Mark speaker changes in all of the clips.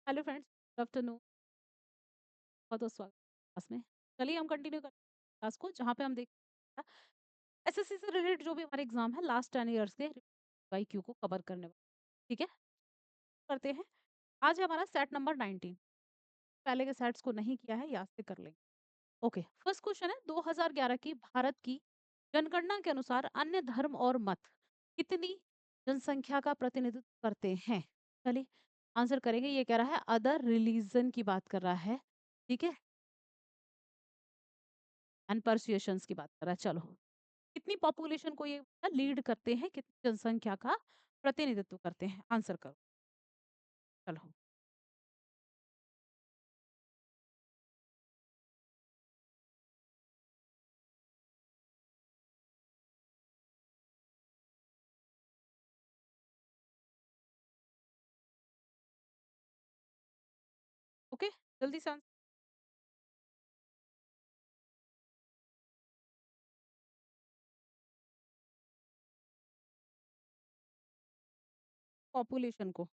Speaker 1: Hello friends, good afternoon. बहुत-बहुत स्वागत है क्लास में। चलिए हम कंटिन्यू करते हैं क्लास को जहाँ पे हम देखते हैं एसएससी से रिलेटेड जो भी हमारे एग्जाम है लास्ट 10 इयर्स के आईक्यू को कवर करने वाले। ठीक है? करते हैं। आज है हमारा सेट नंबर 19। पहले के सेट्स को नहीं किया है, याद से कर लेंगे। ओके, फर्स्ट क्वेश्चन है 2011 की भारत की जनगणना के अनुसार अन्य धर्म और मत कितनी जनसंख्या का प्रतिनिधित्व करते हैं? चलिए आंसर करेंगे। ये कह रहा है अदर रिलीजन की बात कर रहा है। ठीक है? एंड परसुएशंस की बात कर रहा है। चलो, कितनी पॉपुलेशन को ये लीड करते हैं, कितनी जनसंख्या का प्रतिनिधित्व करते हैं? आंसर करो। चलो, ओके, जल्दी से आंसर। पॉपुलेशन को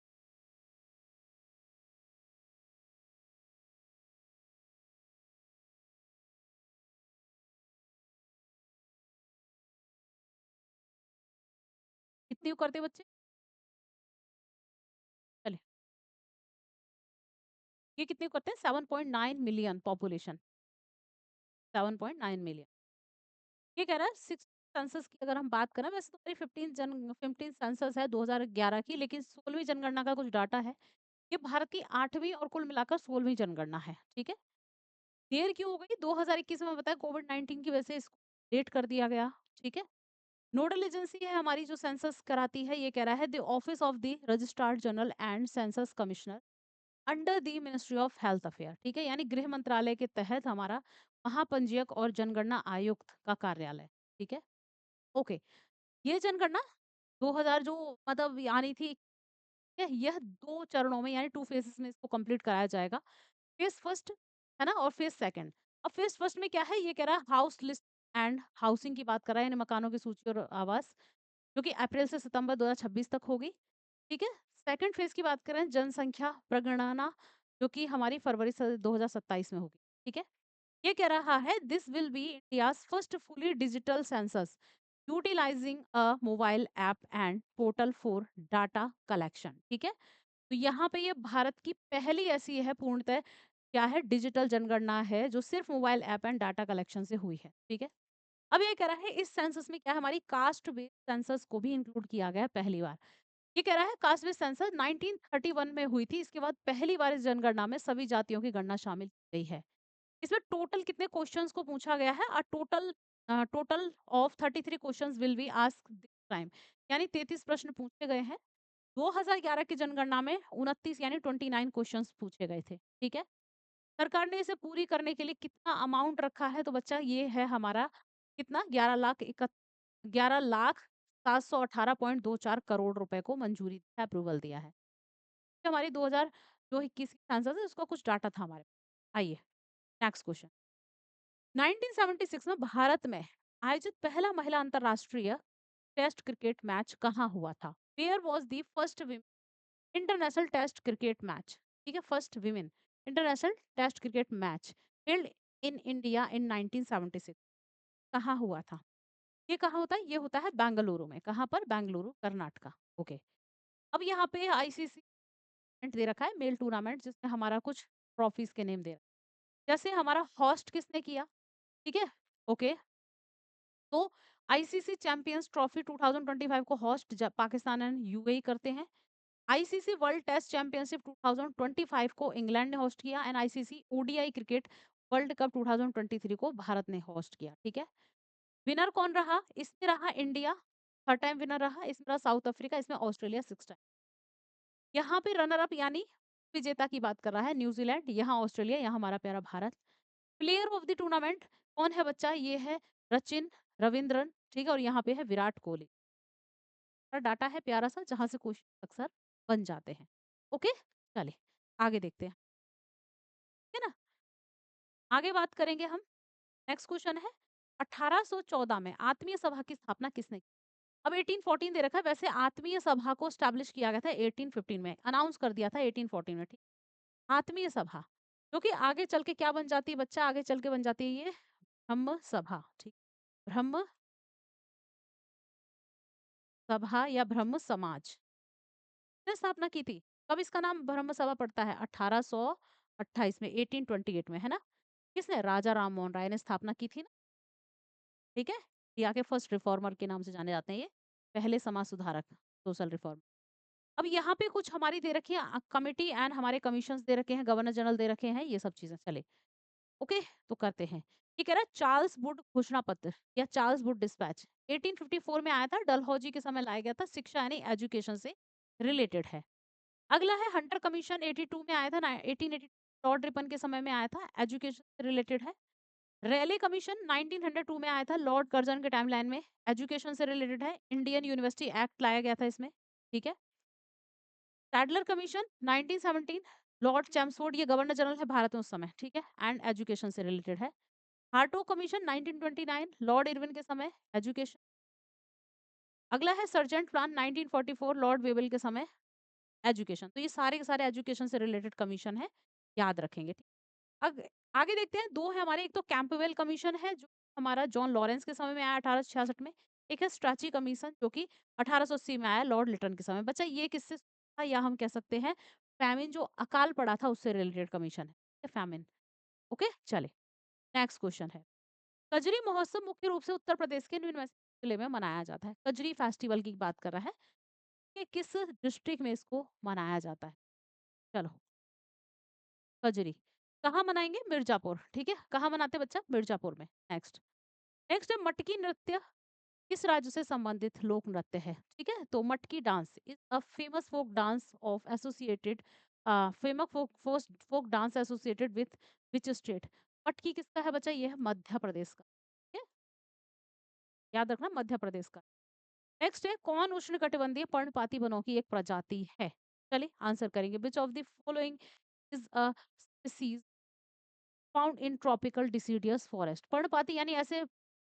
Speaker 1: कितनी करते बच्चे? चले, ये कितनी करते हैं? 7.9 मिलियन पॉपुलेशन। 7.9 मिलियन। ये कह रहा है सिक्स सेंसस की अगर हम बात करें, वैसे तो हमारी 15 सेंसस है 2011 की, लेकिन 16वीं जनगणना का कुछ डाटा है। ये भारत की 8वीं और कुल मिलाकर 16वीं जनगणना है। ठीक है? देर क्यों हो गई? 2021 में बताया कोविड-19 की वजह से इसको लेट कर दिया गया। ठीक है? नोडल एजेंसी है हमारी जो सेंसस कराती है, ये कह रहा है the office of the registrar general and census commissioner under the ministry of health affair. ठीक है? यानी गृह मंत्रालय के तहत हमारा महापंजीयक और जनगणना आयुक्त का कार्यालय। ठीक है? ओके, ये जनगणना 2000 जो मतलब आनी थी, यह 2 चरणों में यानी 2 फेजेस में इसको कंप्लीट कराया जाएगा। फेज़ फर्स्ट है ना, और फेज़ सेकंड। अब फेज़ फर्स्ट में क्या है? ये कह रहा है हाउस लिस्ट एंड हाउसिंग की बात कर रहा है, यानी मकानों की सूची और आवास, जो कि अप्रैल से सितंबर 2026 तक होगी। ठीक है? सेकंड फेज़ की बात करें जनसंख्या प्रगणना, जो कि हमारी फरवरी से 2027 में होगी। ठीक है? ये कह रहा है this will be India's first fully digital census utilising a mobile app and portal for data collection. ठीक है? तो यहाँ पे ये भारत की पहली ऐसी है पूर्णतः क्या है, डिजिटल जनगणना है जो सिर्फ mobile app and data collection से हुई है। ठीक है? अब ये कह रहा है इस सेंसस में क्या है, हमारी कास्ट बेस्ड सेंसस को भी इंक्लूड किया गया है पहली बार। ये कह रहा है कास्ट बेस्ड सेंसस 1931 में हुई थी, इसके बाद पहली बार इस जनगणना में सभी जातियों की गणना शामिल की गई है। इसमें टोटल कितने क्वेश्चंस को पूछा गया है? Total of 33 questions will be asked this time, यानी 33 प्रश्न पूछे गए हैं। 2011 की जनगणना में 29 यानी 29 क्वेश्चंस पूछे गए थे। ठीक है? सरकार ने इसे पूरी करने के लिए कितना अमाउंट रखा है? तो बच्चा ये है हमारा कितना, 11,0718.24 करोड़ रुपए को मंजूरी है, अप्रूवल दिया है। ये हमारी 2000 जो 21 की सेंसस है उसका कुछ डाटा था हमारे पास। आइए नेक्स्ट क्वेश्चन। 1976 में भारत में आयोजित पहला महिला अंतरराष्ट्रीय टेस्ट क्रिकेट मैच कहाँ हुआ था? Where was the first international test cricket match? ठीक है? First women international test cricket match held in India in 1976 कहाँ हुआ था? ये कहाँ होता है? ये होता है बेंगलुरु में। कहाँ पर? बेंगलुरु, कर्नाटका। ओके। अब यहाँ पे आईसीसी दे रखा है मेल टूर्नामेंट, जिसमें हमारा कुछ ट्रॉफीज के नेम दे रखा है। जैसे हमारा होस्ट किसने किया? ठीक है? ओके। तो आईसीसी चैंपियंस ट्रॉफी 2025 को होस्ट पाकिस्तान एंड यूएई करते हैं। आईसीसी वर्ल्ड टेस्ट चैंपियनशिप 2025 को इंग्लैंड ने होस्ट किया and ICC ODI cricket world cup 2023 को भारत ने होस्ट किया। ठीक है? विनर कौन रहा? इसमें रहा इंडिया, थर्ड टाइम विनर रहा। इसमें रहा साउथ अफ्रीका, इसमें ऑस्ट्रेलिया 6 टाइम। यहाँ पे रनर अप यानी विजेता की बात कर रहा है न्यूजीलैंड, यहाँ ऑस्ट्रेलिया, यहाँ हमारा प्यारा Bharat. Player of the tournament कौन है बच्चा? ये है रचिन रविंद्रन। ठीक है? और यहाँ पे है विराट कोहली। डाटा है प्यारा सा जहां से क्वेश्चन अक्सर बन जाते हैं। ओके, चलिए आगे देखते हैं। है ना? आगे बात करेंगे हम। नेक्स्ट क्वेश्चन है 1814 में आत्मीय सभा की स्थापना किसने की? अब 1814 दे रखा है, वैसे आत्मीय सभा को स्टैब्लिश किया गया था 1815 में, अनाउंस कर दिया था 1814 में। ठीक, आत्मीय सभा, जो कि आगे चल के क्या बन जाती है बच्चा, आगे चल के बन जाती है ये ब्रह्म सभा, ठीक। ब्रह्म सभा या ब्रह्म समाज ने स्थापना की थी। कब इसका नाम ब्रह्म सभा पड़ता है? 1828 में, 1828 में, है ना? किसने? राजा राम मोहन राय ने स्थापना की थी ना, ठीक है? इंडिया के फर्स्ट रिफॉर्मर के नाम से जाने जाते हैं ये, पहले समाज सुधारक, सोशल रिफॉर्म। अब यहाँ पे कुछ हमारी दे रखी है कमिटी एंड हमारे कमीशंस दे रखे हैं, गवर्नर जनरल दे रखे हैं, ये सब चीजें चले। ओके, तो करते हैं। ये कह रहा है चार्ल्स वुड घोषणा पत्र या चार्ल्स वुड डिस्पैच 1854 में आया था, डलहौजी के समय लाया गया था, शिक्षा यानी एजुकेशन से रिलेटेड है। अगला है हंटर कमीशन 82 में आया था, 1880 लॉर्ड रिपन के समय में आया था, एजुकेशन से रिलेटेड है। रैले कमीशन 1902 में आया था, लॉर्ड कर्जन के टाइम लाइन में, एजुकेशन से रिलेटेड है, इंडियन यूनिवर्सिटी एक्ट लाया गया था इसमें, ठीक है। सैडलर कमीशन 1917, लॉर्ड चैम्सफोर्ड, ये गवर्नर जनरल है भारत में उस समय, ठीक है, एंड एजुकेशन से रिलेटेड है। हार्टो कमीशन 1929, लॉर्ड इरविन के समय, एजुकेशन। अगला है सर्जेंट प्लान 1944, लॉर्ड वेबल के समय, एजुकेशन। तो ये सारे के सारे एजुकेशन से रिलेटेड कमीशन है, याद रखेंगे, ठीक। अग, आगे देखते हैं, दो है हमारे, एक तो कैंपबेल कमीशन है जो हमारा जॉन लॉरेंस के समय में आया 1866 में, एक है स्ट्रैची कमीशन जो कि 1880 में आया लॉर्ड लिटन के समय। बच्चा ये किससे था, या हम कह सकते हैं फैमिन, जो अकाल पड़ा था उससे रिलेटेड कमीशन है, फैमिन। ओके, चले, नेक्स्ट क्वेश्चन है। कजरी महोत्सव मुख्य रूप से उत्तर प्रदेश के निम्न में से जिले में मनाया जाता है। कजरी फेस्टिवल की बात कर रहा है कि किस डिस्ट्रिक्ट में इसको मनाया जाता है। चलो, कजरी कहाँ मनाएंगे? मिर्जापुर, ठीक है। कहाँ मनाते हैं बच्चा? मिर्जापुर में। नेक्स्ट, नेक्स्ट है मटकी नृत्य किस राज्य से संबंधित लोक नृत्य है, ठीक है। तो Matki dance is a famous folk dance of associated, famous folk dance associated with which state? Matki किसका है बच्चा? ये है मध्य प्रदेश का, ठीक है, याद रखना, मध्य प्रदेश का। नेक्स्ट है कौन उष्णकटिबंधीय पर्णपाती वनों की एक प्रजाति है? चलिए आंसर करेंगे। Which of the following is a species found in tropical deciduous forest? पर्णपाती यानी ऐसे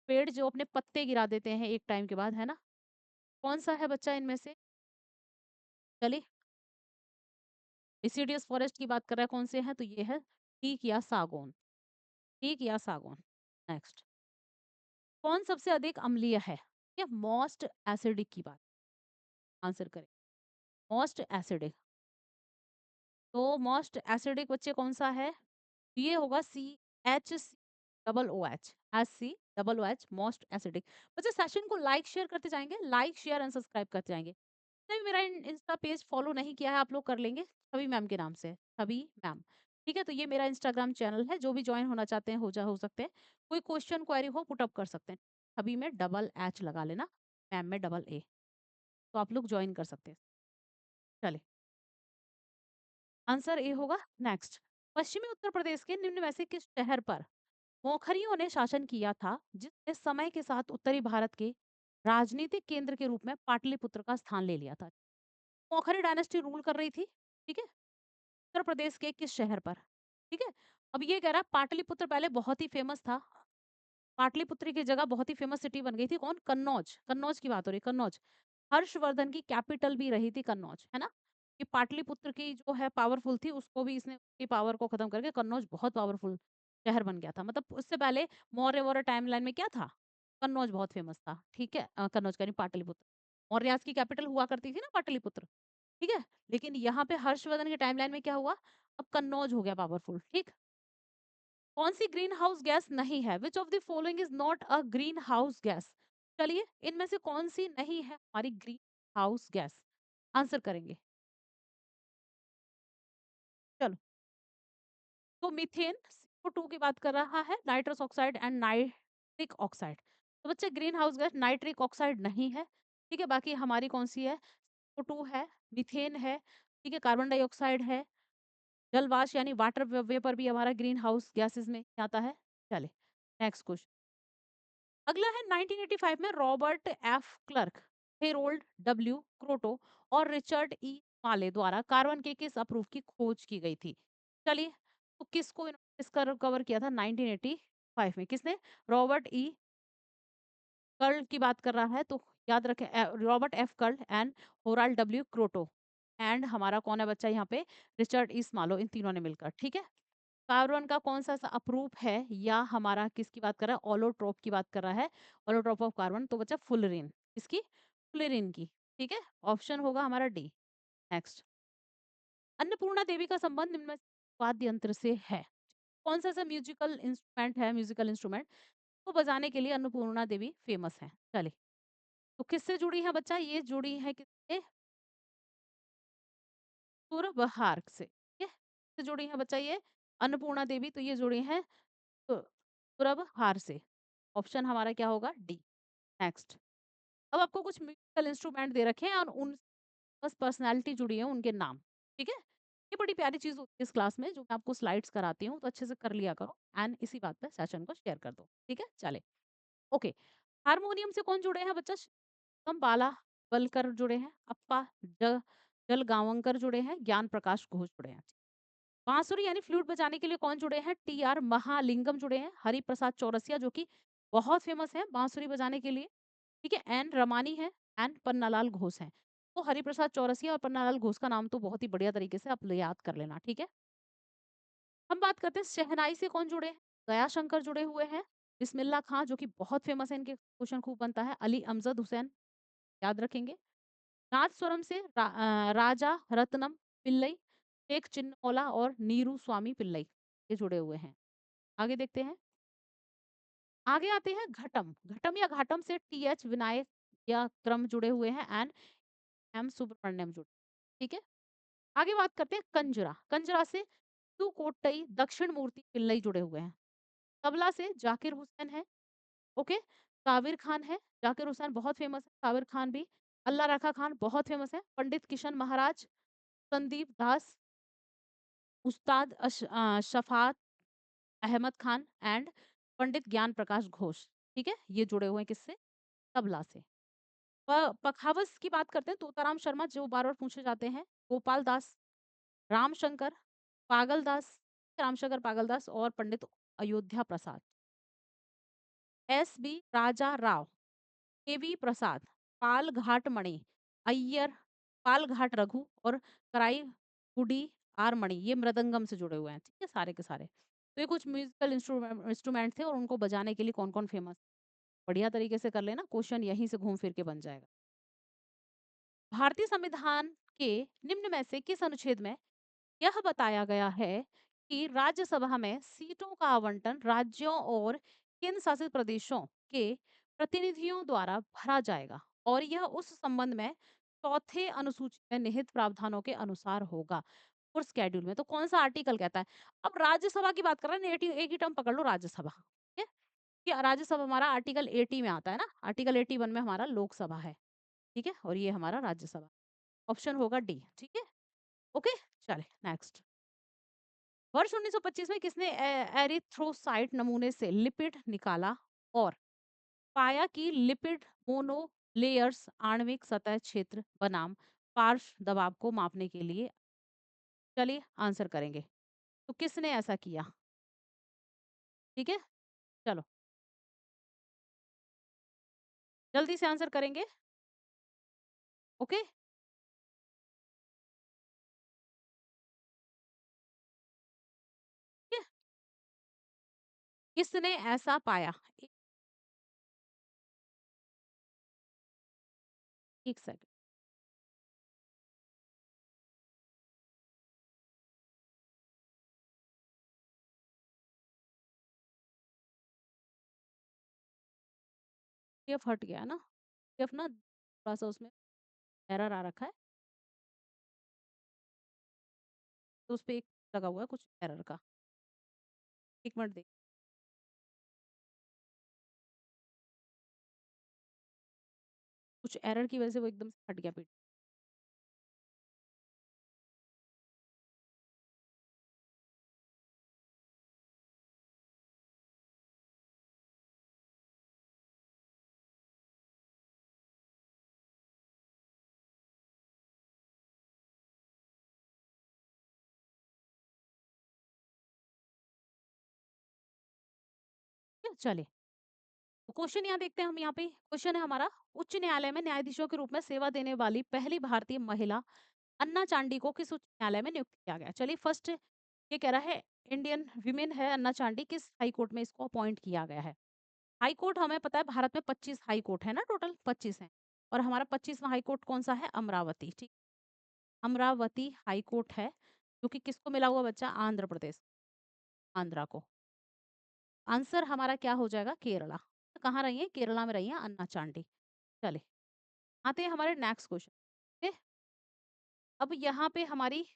Speaker 1: पेड़ जो अपने पत्ते गिरा देते हैं एक टाइम के बाद, है ना? कौन सा है बच्चा इनमें से? चलिए, डिसीडियस फॉरेस्ट की बात कर रहा है, कौन से हैं? तो ये है टीक या सागौन, टीक या सागौन। नेक्स्ट, कौन सबसे अधिक अम्लीय है? ये मोस्ट एसिडिक की बात, आंसर करें। मोस्ट एसिडिक, तो मोस्ट एसिडिक बच्चे कौन सा है? ये होगा CHCOOH मोस्ट एसिडिक। बच्चे सेशन को लाइक शेयर करते जाएंगे, लाइक शेयर एंड सब्सक्राइब करते जाएंगे। नहीं, मेरा इंस्टा पेज फॉलो नहीं किया है आप लोग, कर लेंगे, छवि मैम के नाम से, छवि मैम, ठीक है। तो ये मेरा इंस्टाग्राम चैनल है, जो भी ज्वाइन होना चाहते हैं हो सकते हैं। कोई क्वेश्चन क्वेरी हो पुटअप कर सकते हैं, छवि में डबल एच लगा लेना, मैम में डबल ए, तो आप लोग ज्वाइन कर सकते हैं। चले, आंसर ए होगा। नेक्स्ट, पश्चिमी उत्तर प्रदेश के निम्न में से किस शहर पर मौखरियों ने शासन किया था जिसने समय के साथ उत्तरी भारत के राजनीतिक केंद्र के रूप में पाटलिपुत्र का स्थान ले लिया था? मौखरी डायनेस्टी रूल कर रही थी, ठीक है, उत्तर प्रदेश के किस शहर पर? ठीक है, अब ये कह रहा है पाटलिपुत्र पहले बहुत ही फेमस था, पाटलिपुत्र की जगह बहुत ही फेमस सिटी बन गई थी, कौन? कन्नौज, कन्नौज की बात हो रही है, कन्नौज। हर्षवर्धन की कैपिटल भी रही थी कन्नौज, है ना? कि पाटलिपुत्र की जो है पावरफुल थी, उसको भी इसने उसकी पावर को खत्म करके कन्नौज बहुत पावरफुल शहर बन गया था। मतलब उससे पहले मौर्य वौर्य टाइम लाइन में क्या था? कन्नौज बहुत फेमस था, ठीक है, कन्नौज का नहीं, पाटलिपुत्र। मौर्यास की कैपिटल हुआ करती थी ना पाटलिपुत्र, ठीक है। लेकिन यहाँ पे हर्षवर्धन के टाइमलाइन में क्या हुआ? अब कन्नौज हो गया पावरफुल, ठीक। कौन सी ग्रीन हाउस गैस नहीं है? Which of the following is not a green house gas? चलिए, इनमें से कौन सी नहीं है हमारी ग्रीन हाउस गैस? आंसर करेंगे, चलो। तो मीथेन CO2 की बात कर रहा है, nitrous oxide and nitric oxide. तो बच्चे green house gas nitric oxide नहीं है, ठीक है। बाकी हमारी कौन सी है? CO2 है, मीथेन है, ठीक है, कार्बन डाइऑक्साइड है, जलवाष्प यानी वाटर वेपर भी हमारा ग्रीन हाउस गैसेस में आता है। चले, नेक्स्ट क्वेश्चन। अगला है 1985 में Robert F Clerk, Harold W Kroto और रिचर्ड ई माले द्वारा कार्बन के किस अप्रूव की खोज की गई थी? चलिए, तो किसको इन्होंने कवर किया था 1985 में? किसने? रॉबर्ट ई कर्ल की बात कर रहा है, तो याद रखें, Robert F Curl and Harold W Kroto. And हमारा कौन है बच्चा यहाँ पे? रिचर्ड ईस्ट मालो, इन तीनों ने मिलकर, ठीक है? कार्बन का कौन-सा ऐसा अप्रूप है या हमारा किसकी बात कर रहा है? ऑलोट्रोप की बात कर रहा है, ऑलोट्रोप ऑफ कार्बन, तो बच्चा फुलरिन, किसकी? फुलरिन की, ठीक है? ऑप्शन होगा हमारा डी। नेक्स्ट, अन्नपूर्णा देवी का संबंध निम्न में से वाद्य यंत्र से है। कौन-सा ऐसा म्यूजिकल इंस्ट्रूमेंट है, म्यूजिकल इंस्ट्रूमेंट को बजाने के लिए अन्नपूर्णा देवी फेमस हैं? चलिए, तो किससे जुड़ी है बच्चा? ये जुड़ी है किससे? सुरबहार से, ठीक है? किससे जुड़ी है बच्चा ये? अन्नपूर्णा देवी, तो ये जुड़ी हैं सु सुरबहार से। ऑप्शन हमारा क्या होगा? डी। नेक्स्ट, अब आपको कुछ म्यूजिकल इंस्ट्रूमेंट दे रखे हैं और उन बस पर्सनैलिटी जुड़ी है, उनके नाम, ठीक है? ये बड़ी प्यारी चीज़ होती है इस क्लास में, जो मैं आपको स्लाइड्स कराती हूँ, तो अच्छे से कर लिया करो एंड इसी बात पे सेशन को शेयर कर दो, ठीक है? चलें, ओके। हारमोनियम से कौन जुड़े हैं बच्चा? शिवम बाला वलकर जुड़े हैं, अप्पा ज जलगावंकर जुड़े हैं, ज्ञान प्रकाश घोष जुड़े हैं। बांसुरी यानी फ्लूट बजाने के लिए कौन जुड़े हैं? टी आर महालिंगम जुड़े हैं, हरिप्रसाद चौरसिया जो कि बहुत फेमस है बांसुरी बजाने के लिए, ठीक है? एन रमानी है एंड पन्नालाल घोष हैं। तो हरिप्रसाद चौरसिया और पन्नालाल घोष का नाम तो बहुत ही बढ़िया तरीके से आप याद कर लेना, ठीक है? हम बात करते हैं शहनाई से कौन जुड़े हैं? दयाशंकर जुड़े हुए हैं, बिस्मिल्लाह खां जो कि बहुत फेमस है, इनके क्वेश्चन खूब बनता है, अली अमजद हुसैन याद रखेंगे। नादस्वरम से राजा रत्नम पिल्लई, शेख चिन्नमौला और नीरू स्वामी पिल्लई, ये जुड़े हुए हैं। आगे देखते हैं। आगे आते हैं घटम। घटम या घाटम से टीएच विनायक या क्रम जुड़े हुए हैं एंड एम सुब्रमण्यम जुड़े, ठीक है? आगे बात करते हैं कंजरा। कंजरा से सुकोट्टई दक्षिण मूर्ति पिल्लई जुड़े हुए हैं। तबला से जाकिर हुसैन है, ओके? काबिर खान है, जाकिर हुसैन बहुत फेमस है, काबिर खान भी। अल्लाह रखा खान बहुत फेमस है, पंडित किशन महाराज, संदीप दास, उस्ताद शफ़ात अहमद खान एंड पंडित ज्ञान प्रकाश घोष, ठीक है? ये जुड़े हुए हैं किससे? तबला से। पखावज की बात करते हैं, तोताराम शर्मा जो बार-बार पूछे जाते हैं, गोपाल दास, रामशंकर, पागलदास, रामशंकर पागलदास और पंडित अयोध्या प्रसाद। एसबी राजा राव, केवी प्रसाद, पालघाट मणि, अय्यर, पालघाट रघु और कराई गुडी आर मणि, ये मृदंगम से जुड़े हुए हैं, ठीक है? सारे के सारे। तो ये कुछ म्यूजिकल इंस्ट्रूमेंट थे और उनको बजाने के लिए कौन-कौन फेमस, बढ़िया तरीके से कर लेना, क्वेश्चन यहीं से घूम फिर के बन जाएगा। भारतीय संविधान के निम्न में से किस अनुच्छेद में यह बताया गया है कि राज्यसभा में सीटों का आवंटन राज्यों और केंद्र शासित प्रदेशों के प्रतिनिधियों द्वारा भरा जाएगा और यह उस संबंध में चौथे अनुसूची में निहित प्रावधानों के अनुसार होगा और स्केड्यूल में। तो कौन सा आर्टिकल कहता है? अब राज्यसभा की बात कर रहे हैं, एक ही टर्म पकड़ लो, राज्यसभा, ठीक है? कि राज्यसभा हमारा आर्टिकल 80 में आता है ना, आर्टिकल 81 में हमारा लोकसभा है, ठीक है? और ये हमारा राज्यसभा, ऑप्शन होगा डी, ठीक है? ओके, चले नेक्स्ट। वर्ष 1925 में किसने एरिथ्रोसाइट नमूने से लिपिड निकाला और पाया कि लिपिड मोनोलेयर्स आणविक सतह क्षेत्र बनाम पार्श्व दबाव को मापने के लिए, चलिए आंसर करेंगे। तो किसने ऐसा किया? ठीक है, चलो जल्दी से आंसर करेंगे। ओके, ठीक है? किसने ऐसा पाया? एक सेकंड, ये फट गया ना, ये अपना थोड़ा सा उसमें एरर आ रखा है, तो उस पे एक लगा हुआ है कुछ एरर का। एक मिनट देख, कुछ एरर की वजह से वो एकदम से फट गया पीठ। चलिए, क्वेश्चन यहाँ देखते हैं हम, यहाँ पे क्वेश्चन है हमारा, उच्च न्यायालय में न्यायाधीशों के रूप में सेवा देने वाली पहली भारतीय महिला अन्ना चांडी को किस उच्च न्यायालय में नियुक्त किया गया? चलिए फर्स्ट ये कह रहा है इंडियन वीमेन है अन्ना चांडी, किस हाई कोर्ट में इसको अपॉइंट किया गया है? हाई कोर्ट हमें पता है भारत में 25 हाई कोर्ट है ना, टोटल 25 हैं। और हमारा 25वां हाई कोर्ट कौन-सा है? अमरावती, ठीक। अमरावती हाई कोर्ट है, जो कि किसको मिला हुआ बच्चा? आंध्र प्रदेश, आंध्रा को। आंसर हमारा क्या हो जाएगा? केरला। तो कहाँ रही हैं? केरला में रही हैं अन्ना चांडी। चलिए, आते हैं हमारे नेक्स्ट क्वेश्चन पे। अब यहाँ पे हमारी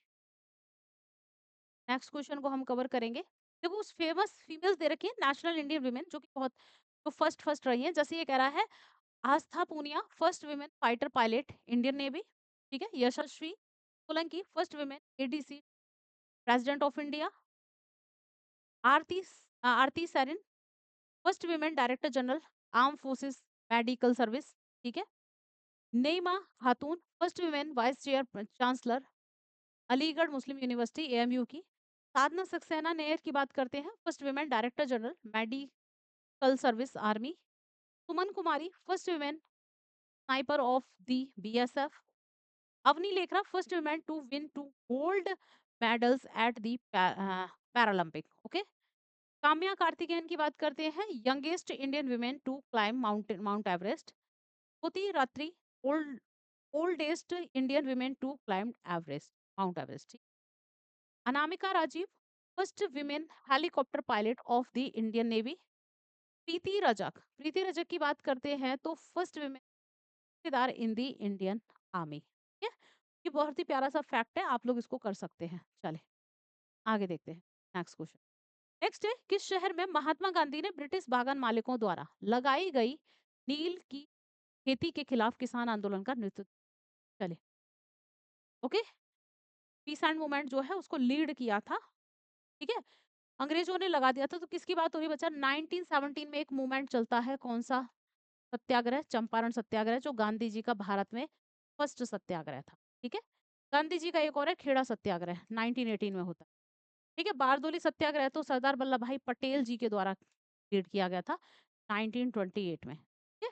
Speaker 1: नेक्स्ट क्वेश्चन को हम कवर करेंगे। देखो उस फेमस फीमेल्स दे रखी है नेशनल इंडियन वुमेन, जो कि बहुत जो फर्स्ट फर्स्ट रही हैं। जैसे ये कह रहा है Aastha Poonia first women fighter pilot Indian Navy, ठीक है। Yashasvi Solanki first women ADC president of India. Aarti Sarin first women director general arm forces medical service, ठीक है। Naima Khatoon first women vice chair chancellor Aligarh Muslim university AMU की। साधना सक्सेना नेयर की बात करते हैं, first women director general medical service army. Suman Kumari first women sniper of the BSF. Avani Lekhara first women to win two gold medals at the Paralympic, okay. Kamya Karthikeyan की बात करते हैं, youngest Indian women to climb Mount Everest. Jyoti Ratri old oldest Indian women to climb Everest Mount Everest. Anamika Rajeev first women helicopter pilot of the Indian Navy. Preeti Rajak की बात करते हैं तो first women सूबेदार इन द इंडियन आर्मी, ठीक है। ये बहुत ही प्यारा सा फैक्ट है, आप लोग इसको कर सकते हैं। चले आगे देखते हैं नेक्स्ट क्वेश्चन। नेक्स्ट है किस शहर में महात्मा गांधी ने ब्रिटिश बागान मालिकों द्वारा लगाई गई नील की खेती के खिलाफ किसान आंदोलन का नेतृत्व? चले ओके, पीस एंड मूवमेंट जो है उसको लीड किया था, ठीक है। अंग्रेजों ने लगा दिया था, तो किसकी बात हो रही है बच्चा? 1917 में एक मूवमेंट चलता है, कौन सा सत्याग्रह? चंपारण सत्याग्रह, जो गांधी जी का भारत में फर्स्ट सत्याग्रह था, ठीक है। गांधी जी का एक और है खेड़ा सत्याग्रह 1918 में होता है, ठीक है। बारदोली सत्याग्रह तो सरदार वल्लभ भाई पटेल जी के द्वारा लीड किया गया था 1928 में, ठीक है।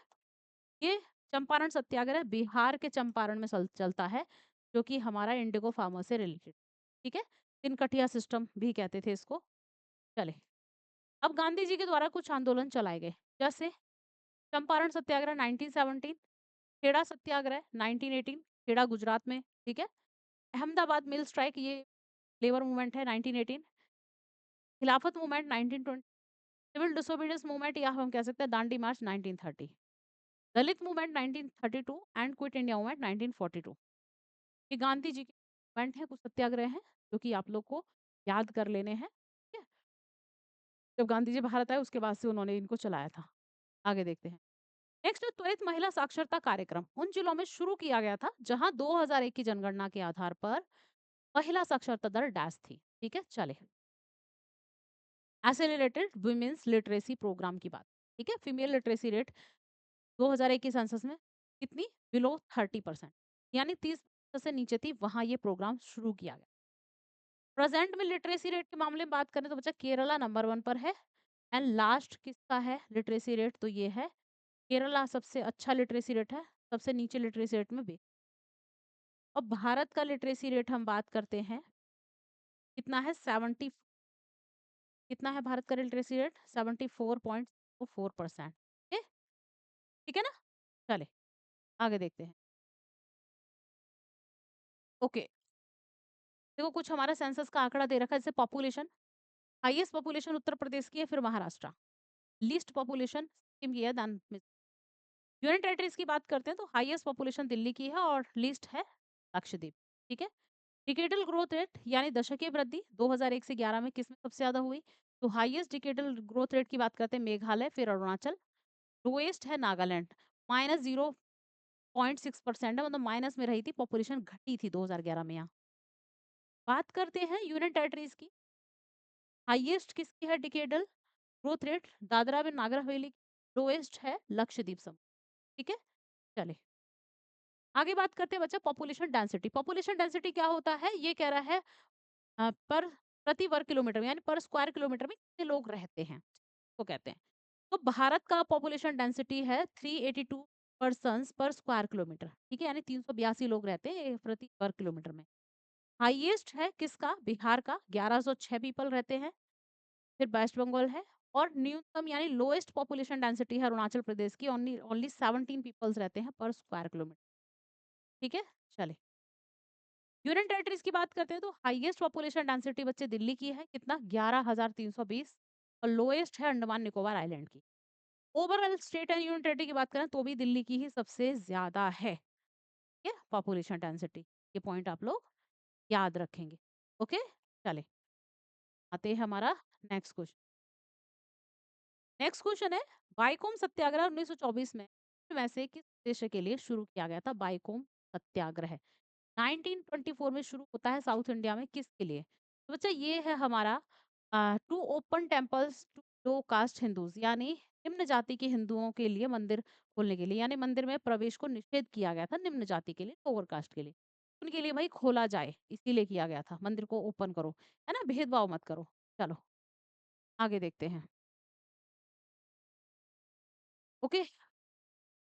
Speaker 1: ये चंपारण सत्याग्रह बिहार के चंपारण में चलता है, जो कि हमारा इंडिगो फार्मर से रिलेटेड, ठीक है। तिनकठिया सिस्टम भी कहते थे इसको। चले अब गांधी जी के द्वारा कुछ आंदोलन चलाए गए, जैसे चंपारण सत्याग्रह 1917, खेड़ा सत्याग्रह 1918, खेड़ा गुजरात में, ठीक है। अहमदाबाद मिल स्ट्राइक, ये लेबर मूवमेंट है 1918। खिलाफत मूवमेंट 1920। सिविल डिसोबीडियंस मूवमेंट या हम कह सकते हैं Dandi march 1930। Dalit movement 1932 and quit India movement 1942। ये गांधी जी के मूवमेंट है, कुछ सत्याग्रह हैं जो कि आप लोग को याद कर लेने हैं, ठीक है। जब गांधी जी भारत आए उसके बाद से उन्होंने इनको चलाया था। आगे देखते हैं। नेक्स्ट त्वरित महिला साक्षरता कार्यक्रम उन जिलों में शुरू किया गया था जहां 2001 की जनगणना के आधार पर महिला साक्षरता दर डैश थी, ठीक है। चले ऐसे रिलेटेड वुमेन्स लिटरेसी प्रोग्राम की बात, ठीक है। फीमेल लिटरेसी रेट 2001 की सेंसस में कितनी? बिलो 30%, यानी 30% से नीचे थी, वहां ये प्रोग्राम शुरू किया गया। प्रेजेंट में लिटरेसी रेट के मामले में बात करें तो बच्चा केरला नंबर 1 पर है। एंड लास्ट किसका है लिटरेसी रेट? तो ये है केरला सबसे अच्छा लिटरेसी रेट है, सबसे नीचे लिटरेसी रेट में भी। अब भारत का लिटरेसी रेट हम बात करते हैं, कितना है? 70। कितना है भारत का लिटरेसी रेट? 74.4%, ठीक है ना। चले आगे देखते हैं। ओके, देखो कुछ हमारा सेंसस का आंकड़ा दे रखा है, जैसे population, highest population Uttar Pradesh की है, फिर महाराष्ट्र। लीस्ट पॉपुलेशन सिक्किम की है, देन यूनियन टेरिटरीज की बात करते हैं तो हाईएस्ट पॉपुलेशन दिल्ली की है और लीस्ट है लक्षद्वीप, ठीक है। डिकेडल ग्रोथ रेट यानी दशकीय वृद्धि 2001 से 11 में किसमें सबसे ज्यादा हुई? तो हाईएस्ट डिकेडल ग्रोथ रेट की बात करते हैं मेघालय, फिर अरुणाचल। लोएस्ट है नागालैंड, -0.6% है, मतलब माइनस में रही थी, पॉपुलेशन घटी थी 2011 में। यहाँ बात करते हैं यूनियन टेरिटरीज की, हाईएस्ट किसकी है डिकेडल ग्रोथ रेट? दादरा में नागर हवेली। लोएस्ट है लक्षद्वीप समूह, ठीक है। चले आगे बात करते हैं बच्चा पॉपुलेशन डेंसिटी। पॉपुलेशन डेंसिटी क्या होता है? ये कह रहा है पर प्रति वर्ग किलोमीटर में, यानी पर स्क्वायर किलोमीटर में कितने लोग रहते हैं, तो कहते हैं। तो भारत का पॉपुलेशन डेंसिटी है 382 पर्सन्स पर स्क्वायर किलोमीटर, ठीक है? यानी 382 लोग रहते हैं प्रति वर्ग किलोमीटर में। हाईएस्ट है किसका? बिहार का 1106 पीपल रहते हैं। फिर वेस्ट बंगाल है और न्यूनतम यानी लोएस्ट पॉपुलेशन डेंसिटी है अरुणाचल प्रदेश की, ओनली ओनली 17 पीपल्स रहते हैं पर स्क्वायर किलोमीटर, ठीक है? चलिए, यूनियन टेरिटरीज की बात करते हैं तो हाईएस्ट पॉपुलेशन डेंसिटी बच्चे दिल्ली की है, कितना? 11,320 और लोएस्ट है अंडमान निकोबार आइलैंड की। Overall state and union territory की बात करें तो भी दिल्ली की ही सबसे ज़्यादा है, ठीक है? पॉपुलेशन डेंसिटी, ये पॉइंट आप लोग याद रखेंगे, ओके? चलिए, आते हैं हमारा नेक्स्ट क्वेश्चन। नेक्स्ट क्वेश्चन है, बाइकोम सत्याग्रह 1924 में से किस उद्देश्य के लिए शुरू किया गया था? बाइकोम सत्याग्रह 1924 में शुरू होता है साउथ इंडिया में, किसके लिए? तो बच्चा ये है हमारा to open temples to low caste Hindus, यानी निम्न जाति के हिंदुओं के लिए मंदिर खोलने के लिए, यानी मंदिर में प्रवेश को निषेध किया गया था निम्न जाति के लिए, लोअर कास्ट के लिए। उनके लिए भाई खोला जाए, इसीलिए किया गया था, मंदिर को ओपन करो, है ना? भेदभाव मत करो। चलो, आगे देखते हैं। ओके,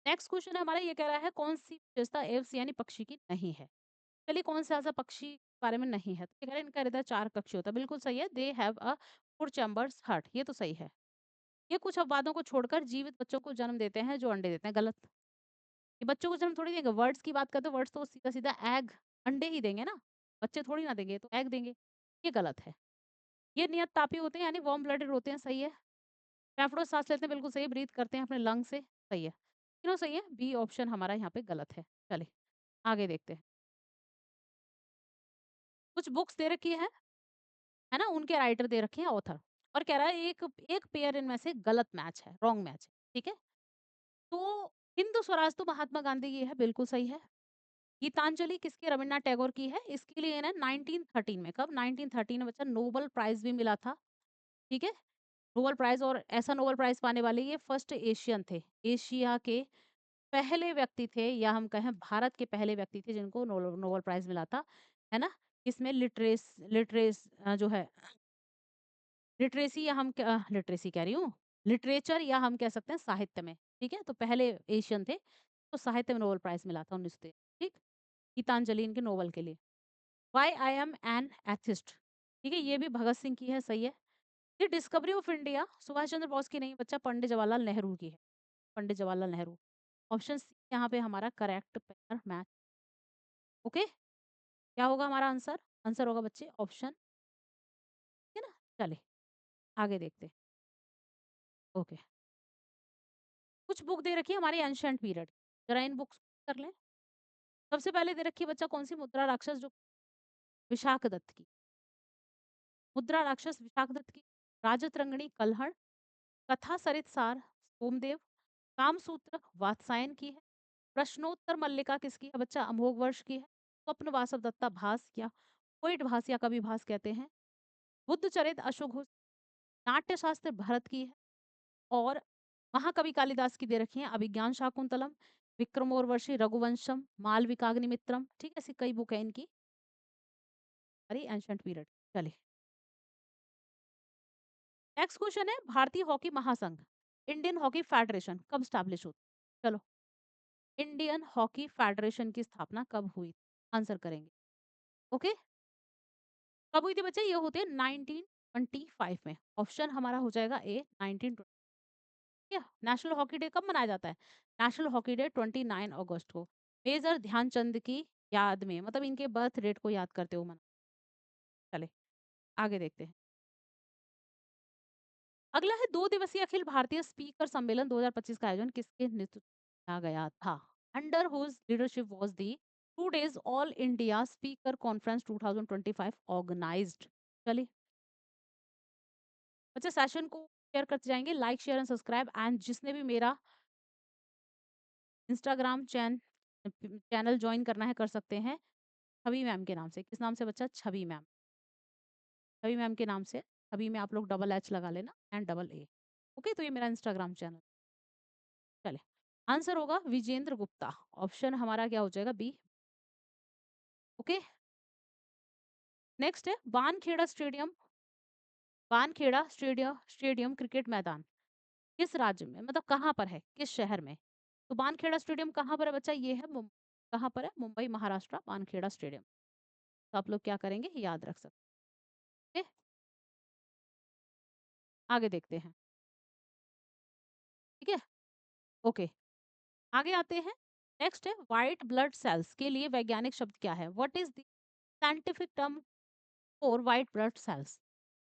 Speaker 1: नेक्स्ट क्वेश्चन है हमारा, ये कह रहा है कौन सी विशेषता एव्स यानी पक्षी की नहीं है? चलिए, कौन सा ऐसा पक्षी के बारे में नहीं है? तो ये कह रहे हैं इनका हृदय 4 कक्षीय होता है, बिल्कुल सही है। They have a 4 chambers heart, ये तो सही है। ये कुछ अपवादों को छोड़कर जीवित बच्चों को जन्म देते हैं जो अंडे देते हैं, गलत। ये बच्चों को जन्म थोड़ी देंगे, वर्ड्स की बात करते हैं, वर्ड्स तो सीधा-सीधा एग, अंडे ही देंगे ना, बच्चे थोड़ी ना देंगे, तो एग देंगे, ये गलत है। ये नियत तापी होते हैं यानी वार्म ब्लडेड होते हैं, सही है। फेफड़ों से सांस लेते हैं, बिल्कुल सही है। ब्रीथ करते हैं अपने लंग से, सही है। तीनों सही है, बी ऑप्शन हमारा यहाँ पे गलत है। चलिए, आगे देखते हैं। कुछ बुक्स दे रखी है ना? उनके राइटर दे रखे हैं, ऑथर, और कह रहा है एक एक पेयर इनमें से गलत मैच है, रॉन्ग मैच है, ठीक है? तो हिंदू स्वराज तो महात्मा गांधी की है, बिल्कुल सही है। गीतांजलि किसकी? रविन्द्रनाथ टैगोर की है। इसके लिए ना 1913 में, कब? 1913 में बच्चा नोबेल प्राइज़ भी मिला था, ठीक है? नोबेल प्राइज़, और ऐसा नोबेल प्राइज़ पाने वाले ये फर्स्ट एशियन थे। एशिया के पहले व्यक्ति थे, या हम कहें भारत के पहले व्यक्ति थे जिनको नोबेल प्राइज़ मिला था, है ना? इसमें जो है लिटरेसी, या हम लिटरेसी कह रही हूँ, लिटरेचर, या हम कह सकते हैं साहित्य में, ठीक है? तो पहले एशियन थे, तो साहित्य में नोबेल प्राइज़ मिला था 1913, ठीक? गीतांजलि इनके नोवेल के लिए। Why I am an atheist, ठीक है? ये भी भगत सिंह की है, सही है। The Discovery of India Subhash Chandra Bose की नहीं बच्चा, पंडित जवाहरलाल नेहरू की है, पंडित जवाहरलाल नेहरू। ऑप्शन सी यहाँ पे हमारा करेक्ट पेयर मैच, ओके? क्या होगा हमारा आंसर? आंसर होगा बच्चे ऑप्शन, है ना? चलिए, आगे देखते हैं। ओके, कुछ बुक दे रखी है हमारी एंशिएंट पीरियड, जरा इन बुक्स कर लें। सबसे पहले दे रखी है बच्चा कौन सी? मुद्रा राक्षस, जो विशाखदत्त की, मुद्रा राक्षस विशाखदत्त की, राजतरंगिणी कल्हड़, कथा सरित सार सोमदेव, कामसूत्र वात्सायन की है, प्रश्नोत्तर मल्लिका किसकी है बच्चा? अमोघ वर्ष की है, स्वप्न वासव दत्ता भास, या कोइट भास, या कवि भास कहते हैं, बुद्ध चरित अशोघोष, नाट्य शास्त्र भरत की है, और महाकवि कालिदास की दे रखी है अभिज्ञान शाकुंतलम, विक्रमोर्वशी रघुवंशम, मालविकाग्निमित्रम, ठीक है? ऐसी कई बुक है इनकी, अरे एंशंट पीरियड। चलिए, नेक्स्ट क्वेश्चन है, भारतीय हॉकी महासंघ, इंडियन हॉकी फेडरेशन कब स्टैब्लिश हुई? चलो, इंडियन हॉकी फेडरेशन की स्थापना कब हुई? आंसर करेंगे, ओके? कब हुई थी बच्चे? ये होते हैं 1925 में। ऑप्शन हमारा हो जाएगा ए 1920। ठीक है? नेशनल हॉकी डे कब मनाया जाता है? नेशनल हॉकी डे 29 अगस्त को मेजर ध्यानचंद की याद में, मतलब इनके बर्थ डेट को याद करते हुए मना। चले, आगे देखते हैं। अगला है 2 दिवसीय अखिल भारतीय स्पीकर सम्मेलन 2025 का आयोजन किसके नेतृत्व में किया गया था? Under whose leadership was the 2 days all India speaker conference 2025 organised? चलिए, बच्चे सेशन को शेयर करते जाएंगे, like share and subscribe, and जिसने भी मेरा इंस्टाग्राम चैनल ज्वाइन करना है कर सकते हैं, छवि मैम के नाम से। किस नाम से बच्चा? छवि मैम, छवि मैम के नाम से। छवि में आप लोग डबल एच लगा लेना एंड डबल ए, ओके? तो ये मेरा इंस्टाग्राम चैनल। चले, आंसर होगा विजेंद्र गुप्ता, ऑप्शन हमारा क्या हो जाएगा? B, okay? नेक्स्ट है वानखेड़ा स्टेडियम क्रिकेट मैदान किस राज्य में, मतलब कहाँ पर है, किस शहर में? तो वानखेड़ा स्टेडियम कहाँ पर है बच्चा? ये है कहाँ पर है? मुंबई, महाराष्ट्र, वानखेड़ा स्टेडियम। तो आप लोग क्या करेंगे? याद रख सकते हैं। आगे देखते हैं, ठीक है? ओके, आगे आते हैं। नेक्स्ट है व्हाइट ब्लड सेल्स के लिए वैज्ञानिक शब्द क्या है? What is the scientific term for white blood cells?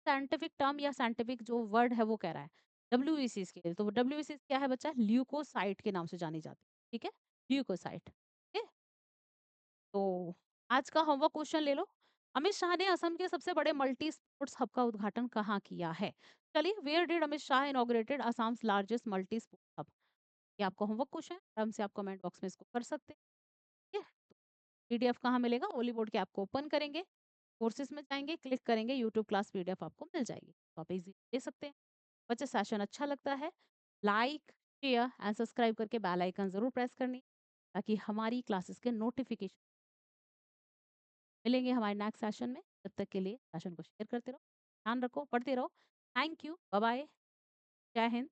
Speaker 1: Scientific term या साइंटिफिक जो वर्ड है वो कह रहा है डब्ल्यूबीसीज के लिए। तो डब्ल्यूबीसीज क्या है बच्चा? ल्यूकोसाइट के नाम से जानी जाती है, ठीक है? ल्यूकोसाइट, ठीक है? तो आज का होमवर्क क्वेश्चन ले लो। अमित शाह ने असम के सबसे बड़े मल्टी स्पोर्ट्स हब का उद्घाटन कहाँ किया है? चलिए, where did Amit Shah inaugurated Assam's largest multi sports hub? ये आपका होमवर्क क्वेश्चन है, आराम से आप कमेंट बॉक्स में इसको कर सकते हैं, ठीक है? पीडीएफ कहाँ मिलेगा? ओली बोर्ड के ऐप को ओपन करेंगे, कोर्सेज में जाएंगे, क्लिक करेंगे, यूट्यूब क्लास पीडीएफ आपको मिल जाएगी, तो आप इजी ले सकते हैं। बच्चे सेशन अच्छा लगता है, लाइक, शेयर एंड सब्सक्राइब करके बेल आइकन जरूर प्रेस करनी, ताकि हमारी क्लासेस के नोटिफिकेशन मिलेंगे हमारे नेक्स्ट सेशन में। तब तक के लिए सेशन को शेयर करते रहो, ध्यान रखो, पढ़ते रहो। थैंक यू, बाय बाय, जय हिंद।